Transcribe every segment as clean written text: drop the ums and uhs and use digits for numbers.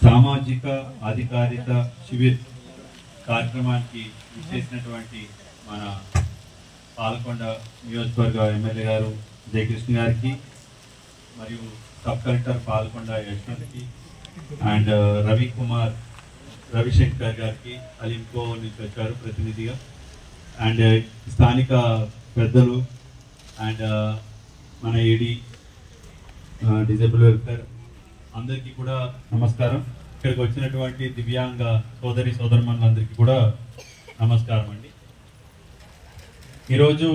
సామాజిక అధికారిత శిబిర్ కార్యక్రమానికి విచ్చేసినటువంటి మన పాలకొండ నియోజకవర్గ ఎమ్మెల్యే గారు జయకృష్ణ గారికి మరియు సబ్ కలెక్టర్ పాలకొండ యశ్వంత్కి అండ్ రవిశంకర్ గారికి అలింకో నుంచి వచ్చారు ప్రతినిధిగా అండ్ స్థానిక పెద్దలు అండ్ మన ఏడి డిజేబుల్ వెల్ఫేర్ అందరికీ కూడా నమస్కారం. ఇక్కడికి వచ్చినటువంటి దివ్యాంగ సోదరులందరికీ కూడా నమస్కారం అండి. ఈరోజు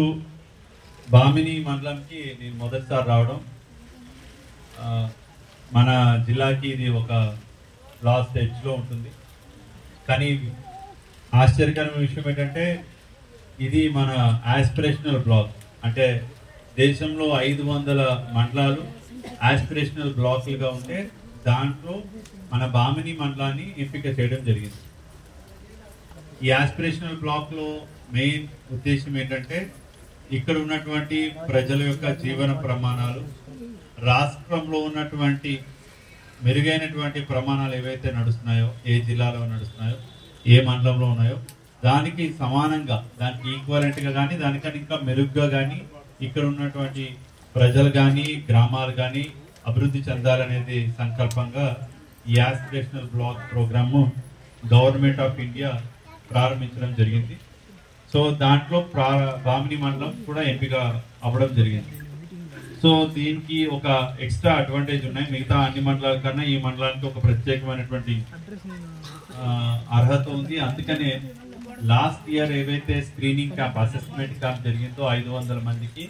బామిని మండలంకి నేను మొదటిసారి రావడం. మన జిల్లాకి ఇది ఒక లాస్ట్ ఎడ్జ్లో ఉంటుంది. కానీ ఆశ్చర్యకరమైన విషయం ఏంటంటే ఇది మన ఆస్పిరేషనల్ బ్లాక్. అంటే దేశంలో 500 మండలాలు ఆస్పిరేషనల్ బ్లాక్లుగా ఉంటే దాంట్లో మన బామిని మండలాన్ని ఎంపిక చేయడం జరిగింది. ఈ ఆస్పిరేషనల్ బ్లాక్లో మెయిన్ ఉద్దేశం ఏంటంటే ఇక్కడ ఉన్నటువంటి ప్రజల యొక్క జీవన ప్రమాణాలు, రాష్ట్రంలో ఉన్నటువంటి మెరుగైనటువంటి ప్రమాణాలు ఏవైతే నడుస్తున్నాయో, ఏ జిల్లాలో నడుస్తున్నాయో, ఏ మండలంలో ఉన్నాయో దానికి సమానంగా, దానికి ఈక్వలెంట్గా కానీ దానికన్నా ఇంకా మెరుగ్గా కానీ ఇక్కడ ఉన్నటువంటి ప్రజలు కానీ గ్రామాలు కానీ అభివృద్ధి చెందాలనేది సంకల్పంగా ఈ aspirational block program government of India ప్రారంభించడం జరిగింది. సో దాంట్లో బామిని మండలం కూడా ఎంపిక అవ్వడం జరిగింది. సో దీనికి ఒక ఎక్స్ట్రా అడ్వాంటేజ్ ఉన్నాయి. మిగతా అన్ని మండలాల కన్నా ఈ మండలానికి ఒక ప్రత్యేకమైనటువంటి అర్హత ఉంది. అందుకనే లాస్ట్ ఇయర్ ఏవైతే స్క్రీనింగ్ క్యాంప్, అసెస్మెంట్ క్యాంప్ జరిగిందో 500 మందికి,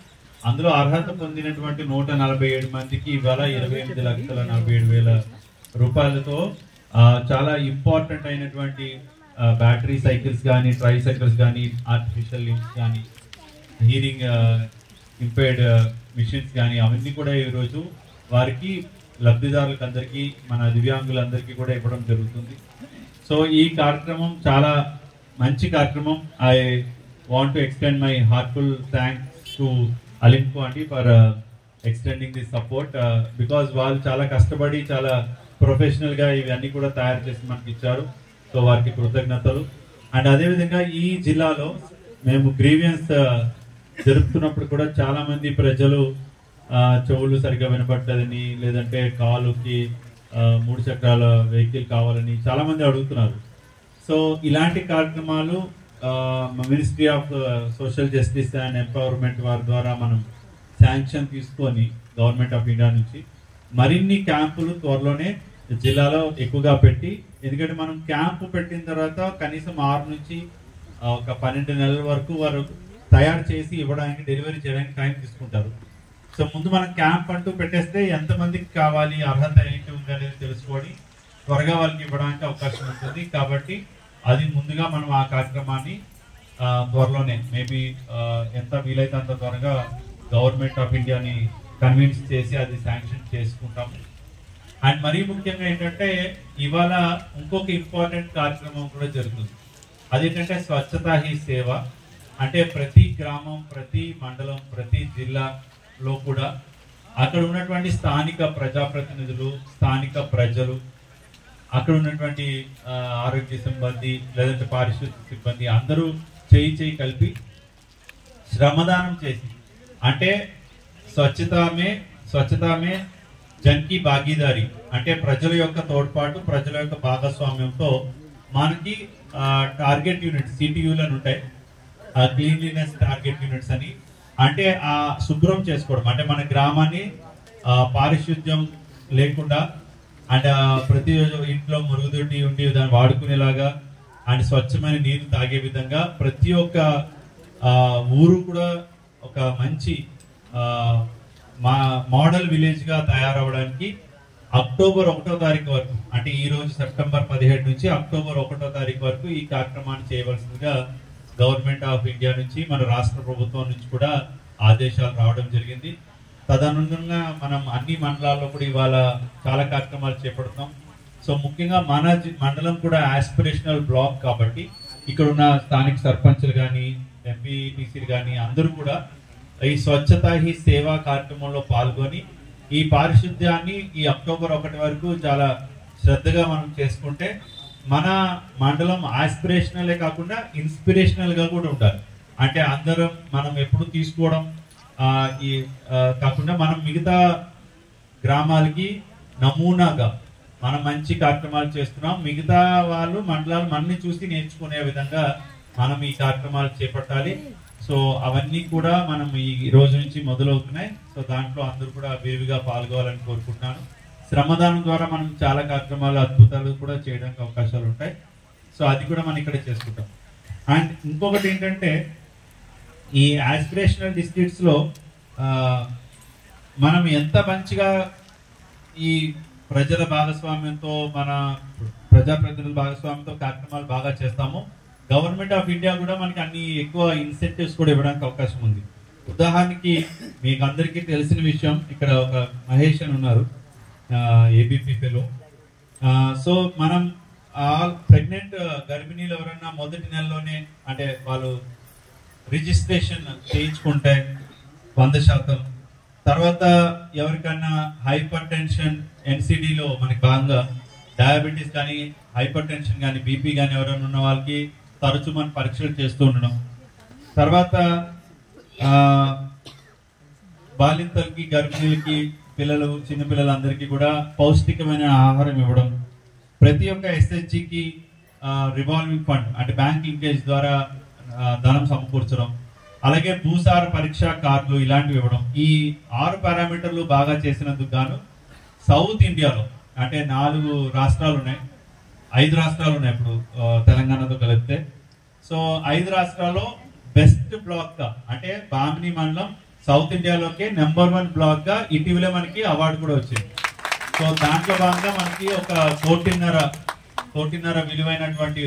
అందులో అర్హత పొందినటువంటి 147 మందికి ఇవాళ 28,47,000 రూపాయలతో చాలా ఇంపార్టెంట్ అయినటువంటి బ్యాటరీ సైకిల్స్ కానీ, ట్రై సైకిల్స్ కానీ, ఆర్టిఫిషియల్ లింబ్స్ కానీ, హీరింగ్ ఇంపైర్డ్ మిషన్స్ కానీ అవన్నీ కూడా ఈరోజు వారికి లబ్ధిదారులకు అందరికీ, మన దివ్యాంగులందరికీ కూడా ఇవ్వడం జరుగుతుంది. సో ఈ కార్యక్రమం చాలా మంచి కార్యక్రమం. I want to extend my heartful thanks to ALIMCO అండి for extending this support, because వాళ్ళు చాలా కష్టపడి చాలా ప్రొఫెషనల్గా ఇవన్నీ కూడా తయారు చేసి మనకి ఇచ్చారు. సో వారికి కృతజ్ఞతలు. అండ్ అదేవిధంగా ఈ జిల్లాలో మేము గ్రీవియన్స్ జరుపుతున్నప్పుడు కూడా చాలా మంది ప్రజలు చెవులు సరిగ్గా వినపట్టదని, లేదంటే కాలుకి 3 చక్రాల వెహికల్ కావాలని చాలా మంది అడుగుతున్నారు. సో ఇలాంటి కార్యక్రమాలు ministry of social justice and empowerment వారి ద్వారా మనం శాంక్షన్ తీసుకొని గవర్నమెంట్ ఆఫ్ ఇండియా నుంచి మరిన్ని క్యాంపులు త్వరలోనే జిల్లాలో ఎక్కువగా పెట్టి, ఎందుకంటే మనం క్యాంపు పెట్టిన తర్వాత కనీసం 6 నుంచి ఒక 12 నెలల వరకు వారు తయారు చేసి ఇవ్వడానికి, డెలివరీ చేయడానికి టైం తీసుకుంటారు. సో ముందు మనం క్యాంప్ అంటూ పెట్టేస్తే ఎంతమందికి కావాలి, అర్హత ఏంటి ఉంది అనేది తెలుసుకొని త్వరగా వాళ్ళకి ఇవ్వడానికి అవకాశం ఉంటుంది. కాబట్టి అది ముందుగా మనం ఆ కార్యక్రమాన్ని త్వరలోనే మేబీ ఎంత వీలైతే అంత త్వరగా గవర్నమెంట్ ఆఫ్ ఇండియాని కన్విన్స్ చేసి అది శాంక్షన్ చేసుకుంటాము. అండ్ మరీ ముఖ్యంగా ఏంటంటే ఇవాళ ఇంకొక ఇంపార్టెంట్ కార్యక్రమం కూడా జరుగుతుంది. అదేంటంటే స్వచ్ఛతా హీ సేవ. అంటే ప్రతి గ్రామం, ప్రతి మండలం, ప్రతి జిల్లాలో కూడా అక్కడ ఉన్నటువంటి స్థానిక ప్రజాప్రతినిధులు, స్థానిక ప్రజలు, అక్కడ ఉన్నటువంటి ఆరోగ్య సిబ్బంది, లేదంటే పారిశుద్ధ్య సిబ్బంది అందరూ చేయి కలిపి శ్రమదానం చేసి, అంటే స్వచ్ఛతామే జన్కి భాగీదారి, అంటే ప్రజల యొక్క తోడ్పాటు, ప్రజల యొక్క భాగస్వామ్యంతో మనకి టార్గెట్ యూనిట్స్, సిటియూలను ఉంటాయి, క్లీన్లీనెస్ టార్గెట్ యూనిట్స్ అని. అంటే ఆ శుభ్రం చేసుకోవడం, అంటే మన గ్రామాన్ని పారిశుద్ధ్యం లేకుండా, అండ్ ప్రతి ఇంట్లో మురుగుదొడ్డి ఉండి దాన్ని వాడుకునేలాగా అండ్ స్వచ్ఛమైన నీరు తాగే విధంగా ప్రతి ఒక్క ఊరు కూడా ఒక మంచి మోడల్ విలేజ్ గా తయారవడానికి అక్టోబర్ 1వ తారీఖు వరకు, అంటే ఈ రోజు సెప్టెంబర్ 17 నుంచి అక్టోబర్ 1వ తారీఖు వరకు ఈ కార్యక్రమాన్ని చేయవలసిందిగా గవర్నమెంట్ ఆఫ్ ఇండియా నుంచి, మన రాష్ట్ర ప్రభుత్వం నుంచి కూడా ఆదేశాలు రావడం జరిగింది. తదనుగుణంగా మనం అన్ని మండలాల్లో కూడా ఇవాళ చాలా కార్యక్రమాలు చేపడతాం. సో ముఖ్యంగా మన మండలం కూడా ఆస్పిరేషనల్ బ్లాక్ కాబట్టి ఇక్కడ ఉన్న స్థానిక సర్పంచ్లు కానీ, ఎంపీటీసీలు కానీ అందరూ కూడా ఈ స్వచ్ఛతా హీ సేవా కార్యక్రమంలో పాల్గొని ఈ పారిశుద్ధ్యాన్ని ఈ అక్టోబర్ 1 వరకు చాలా శ్రద్ధగా మనం చేసుకుంటే మన మండలం ఆస్పిరేషనలే కాకుండా ఇన్స్పిరేషనల్ గా కూడా ఉండాలి. అంటే అందరం మనం ఎప్పుడు తీసుకోవడం ఈ కాకుండా మనం మిగతా గ్రామాలకి నమూనాగా మనం మంచి కార్యక్రమాలు చేస్తున్నాం. మిగతా వాళ్ళు మండలాలు మనని చూసి నేర్చుకునే విధంగా మనం ఈ కార్యక్రమాలు చేపట్టాలి. సో అవన్నీ కూడా మనం ఈ రోజు నుంచి మొదలవుతున్నాయి. సో దాంట్లో అందరూ కూడా వేవిగా పాల్గొవాలని కోరుకుంటున్నాను. శ్రమదానం ద్వారా మనం చాలా కార్యక్రమాలు అద్భుతాలు కూడా చేయడానికి అవకాశాలు ఉంటాయి. సో అది కూడా మనం ఇక్కడ చేసుకుంటాం. అండ్ ఇంకొకటి ఏంటంటే ఈ ఆస్పిరేషనల్ డిస్ట్రిక్ట్స్ లో మనం ఎంత మంచిగా ఈ ప్రజల భాగస్వామ్యంతో మన ప్రజాప్రతినిధుల భాగస్వామ్యంతో కార్యక్రమాలు బాగా చేస్తాము. గవర్నమెంట్ ఆఫ్ ఇండియా కూడా మనకి అన్ని ఎక్కువ ఇన్సెంటివ్స్ కూడా ఇవ్వడానికి అవకాశం ఉంది. ఉదాహరణకి మీకు అందరికీ తెలిసిన విషయం, ఇక్కడ ఒక మహేష్ అని ఉన్నారు, ఏబీపీ ఫెలో. సో మనం ప్రెగ్నెంట్ గర్భిణీలు ఎవరైనా మొదటి నెలలోనే అంటే వాళ్ళు రిజిస్ట్రేషన్ చేయించుకుంటే 100%. తర్వాత ఎవరికన్నా హైపర్ టెన్షన్ ఎన్సిడిలో మనకి భాగంగా డయాబెటీస్ కానీ హైపర్ టెన్షన్ కానీ బీపీ కానీ ఎవరైనా ఉన్న వాళ్ళకి తరచు మనం పరీక్షలు చేస్తూ ఉండడం. తర్వాత బాలింతలకి గర్భిణీలకి పిల్లలు చిన్నపిల్లలందరికీ కూడా పౌష్టికమైన ఆహారం ఇవ్వడం. ప్రతి ఒక్క ఎస్హెచ్జికి రివాల్వింగ్ ఫండ్ అంటే బ్యాంక్ లింకేజ్ ద్వారా ధనం సమకూర్చడం. అలాగే భూసార పరీక్ష కార్డులు ఇలాంటివి ఇవ్వడం. ఈ 6 పారామీటర్లు బాగా చేసినందుకు గాను సౌత్ ఇండియాలో అంటే 4 రాష్ట్రాలు ఉన్నాయి, 5 రాష్ట్రాలు ఉన్నాయి ఇప్పుడు తెలంగాణతో కలిపితే. సో 5 రాష్ట్రాల్లో బెస్ట్ బ్లాక్ గా అంటే బామిని మండలం సౌత్ ఇండియాలోకే నెంబర్ 1 బ్లాక్ గా ఇటీవలే మనకి అవార్డు కూడా వచ్చింది. సో దాంట్లో భాగంగా మనకి ఒక 1.5 విలువైనటువంటి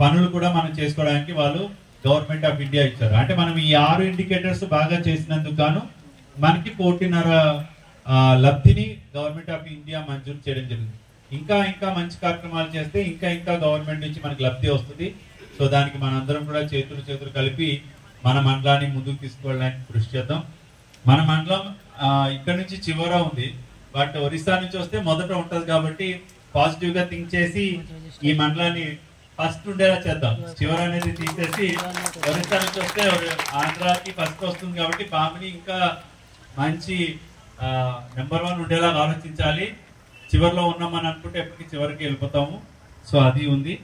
పనులు కూడా మనం చేసుకోవడానికి వాళ్ళు గవర్నమెంట్ ఆఫ్ ఇండియా ఇచ్చారు. అంటే మనం ఈ 6 ఇండికేటర్స్ బాగా చేసినందుకు గాను మనకి 1.5 లబ్ధిని గవర్నమెంట్ ఆఫ్ ఇండియా మంజూరు చేయడం జరిగింది. ఇంకా మంచి కార్యక్రమాలు చేస్తే ఇంకా గవర్నమెంట్ నుంచి మనకి లబ్ధి వస్తుంది. సో దానికి మనందరం కూడా చేతులు కలిపి మన మండలాన్ని ముందుకు తీసుకువెళ్ళడానికి కృషి చేద్దాం. మన మండలం ఇక్కడ నుంచి చివర ఉంది, బట్ ఒరిస్సా నుంచి వస్తే మొదట ఉంటది కాబట్టి పాజిటివ్ గా థింక్ చేసి ఈ మండలాన్ని ఫస్ట్ ఉండేలా చేద్దాం. చివర అనేది తీసేసి ఒరిస్సా నుంచి వస్తే ఆంధ్రాకి ఫస్ట్ వస్తుంది కాబట్టి బామిని ఇంకా మంచి నెంబర్ 1 ఉండేలాగా ఆలోచించాలి. చివరిలో ఉన్నామని అనుకుంటే ఎప్పటికీ చివరికి వెళ్ళిపోతాము. సో అది ఉంది.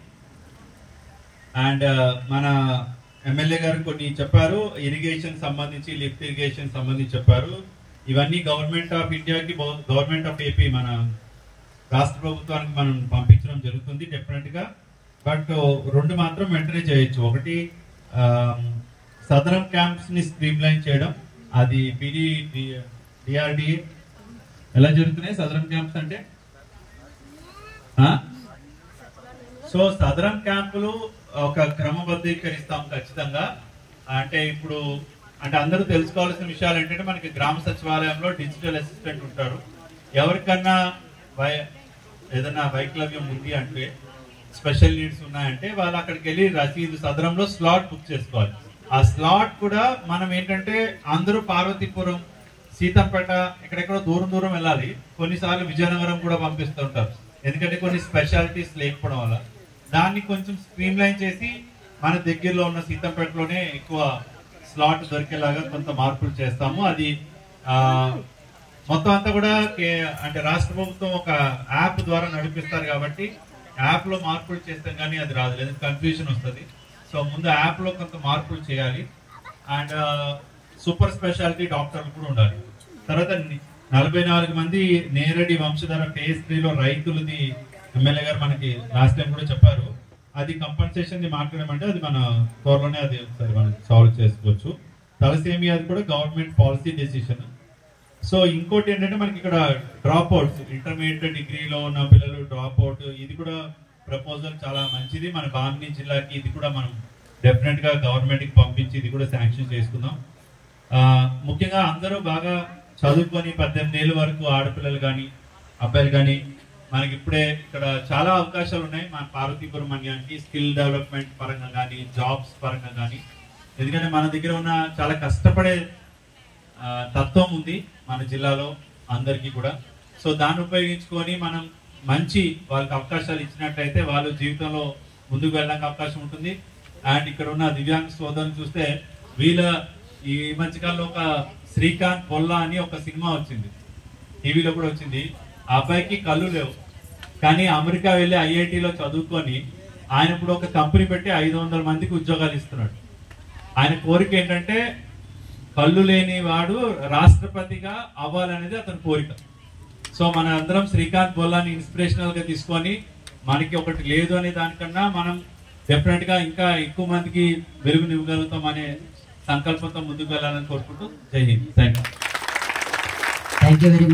అండ్ మన ఎమ్మెల్యే గారు కొన్ని చెప్పారు, ఇరిగేషన్ సంబంధించి లిఫ్ట్ ఇరిగేషన్ సంబంధించి చెప్పారు. ఇవన్నీ గవర్నమెంట్ ఆఫ్ ఇండియాకి గవర్నమెంట్ ఆఫ్ ఏపీ మన రాష్ట్ర ప్రభుత్వానికి మనం పంపించడం జరుగుతుంది డెఫినెట్ గా. బట్ 2 మాత్రం వెంటనే చేయొచ్చు. ఒకటి సదరం క్యాంప్స్ ని స్ట్రీమ్ లైన్ చేయడం. అది డిఆర్డి ఎలా జరుగుతున్నాయి సదరం క్యాంప్స్ అంటే సో సదరం క్యాంపులు ఒక క్రమబద్ధీకరిస్తాం ఖచ్చితంగా. అంటే ఇప్పుడు అంటే అందరూ తెలుసుకోవాల్సిన విషయాలు ఏంటంటే మనకి గ్రామ సచివాలయంలో డిజిటల్ అసిస్టెంట్ ఉంటారు. ఎవరికన్నా ఏదైనా వైకల్యం ఉంది అంటే స్పెషల్ నీడ్స్ ఉన్నాయంటే వాళ్ళు అక్కడికి వెళ్ళి రసీదు సదరంలో స్లాట్ బుక్ చేసుకోవాలి. ఆ స్లాట్ కూడా మనం ఏంటంటే అందరూ పార్వతీపురం సీతంపేట ఎక్కడెక్కడో దూరం వెళ్ళాలి. కొన్నిసార్లు విజయనగరం కూడా పంపిస్తుంటారు, ఎందుకంటే కొన్ని స్పెషాలిటీస్ లేకపోవడం వల్ల. దాన్ని కొంచెం స్ట్రీమ్ లైన్ చేసి మన దగ్గరలో ఉన్న సీతంపేటలోనే ఎక్కువ స్లాట్ దొరికేలాగా కొంత మార్పులు చేస్తాము. అది మొత్తం అంతా కూడా అంటే రాష్ట్ర ప్రభుత్వం ఒక యాప్ ద్వారా నడిపిస్తారు కాబట్టి యాప్ లో మార్పులు చేస్తాం కానీ అది రాదు, లేదంటే కన్ఫ్యూజన్ వస్తుంది. సో ముందు యాప్ లో కొంత మార్పులు చేయాలి. అండ్ సూపర్ స్పెషాలిటీ డాక్టర్లు కూడా ఉండాలి. తర్వాత 44 మంది నేరడి వంశధార ఫేజ్ 3లో రైతులది ఎమ్మెల్యే గారు మనకి లాస్ట్ టైం కూడా చెప్పారు. అది కంపన్సేషన్ మాట్లాడమంటే అది మన త్వరలోనే అది ఒకసారి మనం సాల్వ్ చేసుకోవచ్చు. తలసేమియా అది కూడా గవర్నమెంట్ పాలసీ డెసిషన్. సో ఇంకోటి ఏంటంటే మనకి ఇక్కడ డ్రాప్ అవుట్స్, ఇంటర్మీడియట్ డిగ్రీలో ఉన్న పిల్లలు డ్రాప్ అవుట్, ఇది కూడా ప్రపోజల్ చాలా మంచిది. మన బామిని జిల్లాకి ఇది కూడా మనం డెఫినెట్ గా గవర్నమెంట్ కి పంపించి ఇది కూడా శాంక్షన్ చేసుకుందాం. ముఖ్యంగా అందరూ బాగా చదువుకొని 18 ఏళ్ళ వరకు ఆడపిల్లలు కానీ అబ్బాయిలు కానీ మనకి ఇప్పుడే ఇక్కడ చాలా అవకాశాలు ఉన్నాయి మన పార్వతీపురం మండలానికి, స్కిల్ డెవలప్మెంట్ పరంగా కానీ జాబ్స్ పరంగా కానీ. ఎందుకంటే మన దగ్గర ఉన్న చాలా కష్టపడే తత్వం ఉంది మన జిల్లాలో. అందరికీ కూడా. సో దాన్ని ఉపయోగించుకొని మనం మంచి వాళ్ళకి అవకాశాలు ఇచ్చినట్లయితే వాళ్ళు జీవితంలో ముందుకు వెళ్ళడానికి అవకాశం ఉంటుంది. అండ్ ఇక్కడ ఉన్న దివ్యాంగ సోదరులు చూస్తే వీళ్ళ ఈ మధ్యకాలంలో ఒక శ్రీకాంత్ పొల్లా అని ఒక సినిమా వచ్చింది, టీవీలో కూడా వచ్చింది. ఆ అబ్బాయికి కళ్ళు లేవు, కానీ అమెరికా వెళ్ళి ఐఐటిలో చదువుకొని ఆయన ఇప్పుడు ఒక కంపెనీ పెట్టి 500 మందికి ఉద్యోగాలు ఇస్తున్నాడు. ఆయన కోరిక ఏంటంటే కళ్ళు లేని వాడు రాష్ట్రపతిగా అవ్వాలనేది అతని కోరిక. సో మన అందరం శ్రీకాంత్ బొల్లాని ఇన్స్పిరేషనల్ గా తీసుకొని మనకి ఒకటి లేదు అనే దానికన్నా మనం డెఫినెట్ గా ఇంకా ఎక్కువ మందికి వెలుగునివ్వగలుగుతాం అనే సంకల్పంతో ముందుకు వెళ్ళాలని కోరుకుంటూ జై హింద్. Thank you.